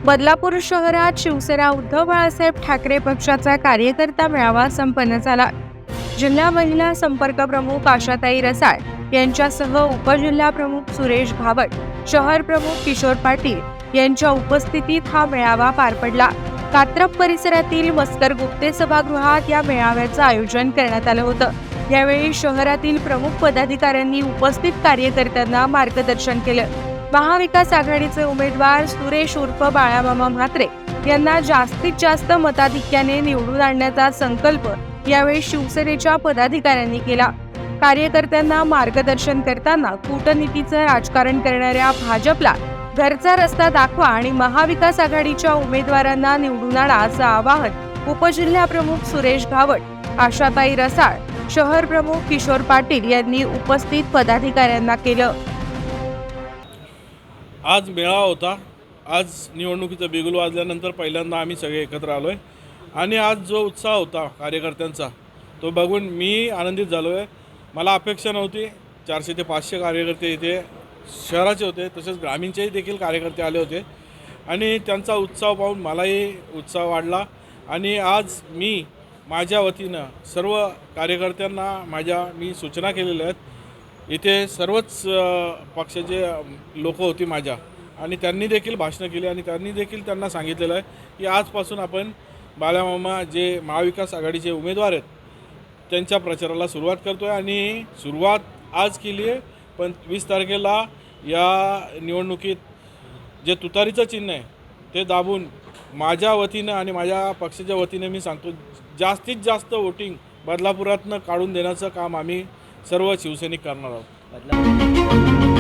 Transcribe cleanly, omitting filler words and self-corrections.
बदलापूर शहरात शिवसेना उद्धव बाळासाहेब ठाकरे पक्षाचा कार्यकर्ता मेळावा संपन्न झाला। जिल्हा महिला संपर्क प्रमुख आशाताई रसाळ यांच्यासह उपजिल्हा प्रमुख सुरेश घावट, शहर प्रमुख किशोर पाटील यांच्या उपस्थितीत हा मेळावा पार पडला। कात्रप परिसरातील मस्कर गुप्ते सभागृहात या मेळाव्याचं आयोजन करण्यात आलं होतं। यावेळी शहरातील प्रमुख पदाधिकाऱ्यांनी उपस्थित कार्यकर्त्यांना मार्गदर्शन केलं। महाविकास आघाडीचे उमेदवार सुरेश उर्फ बाळामामा म्हात्रे यांना जास्तीत जास्त मताधिक्याने निवडून आणण्याचा संकल्प यावेळी शिवसेनेच्या पदाधिकाऱ्यांनी केला। कार्यकर्त्यांना मार्गदर्शन करताना कूटनीतीचं राजकारण करणाऱ्या भाजपला घरचा रस्ता दाखवा आणि महाविकास आघाडीच्या उमेदवारांना निवडून आणा असं आवाहन उपजिल्हा प्रमुख सुरेश घावट, आशाताई रसाळ, शहर प्रमुख किशोर पाटील यांनी उपस्थित पदाधिकाऱ्यांना केलं। आज मेळावा होता। आज निवडणुकीचं बिगुल वाजल्यानंतर पहिल्यांदा आम्ही सगळे एकत्र आलो आहे आणि आज जो उत्साह होता कार्यकर्त्यांचा तो बघून मी आनंदित झालो आहे। मला अपेक्षा नव्हती। 400 ते 500 कार्यकर्ते इथे शहराचे होते, तसेच ग्रामीणचेही देखील कार्यकर्ते आले होते आणि त्यांचा उत्साह पाहून मलाही उत्साह वाढला आणि आज मी माझ्या वतीनं सर्व कार्यकर्त्यांना मी सूचना केलेल्या आहेत। इथे सर्वच पक्षाचे लोक होती माझ्या आणि त्यांनी देखील भाषणं केली आणि त्यांनी देखील त्यांना सांगितलेलं आहे की आजपासून आपण बाळामामा जे महाविकास आघाडीचे उमेदवार आहेत त्यांच्या प्रचाराला सुरुवात करतो आहे आणि सुरुवात आज केली आहे, पण 20 तारखेला या निवडणुकीत जे तुतारीचं चिन्ह आहे ते दाबून माझ्या वतीनं आणि माझ्या पक्षाच्या वतीनं मी सांगतो जास्तीत जास्त वोटिंग बदलापुरातनं काढून देण्याचं काम आम्ही सर्व शिवसैनिक करणार आहोत।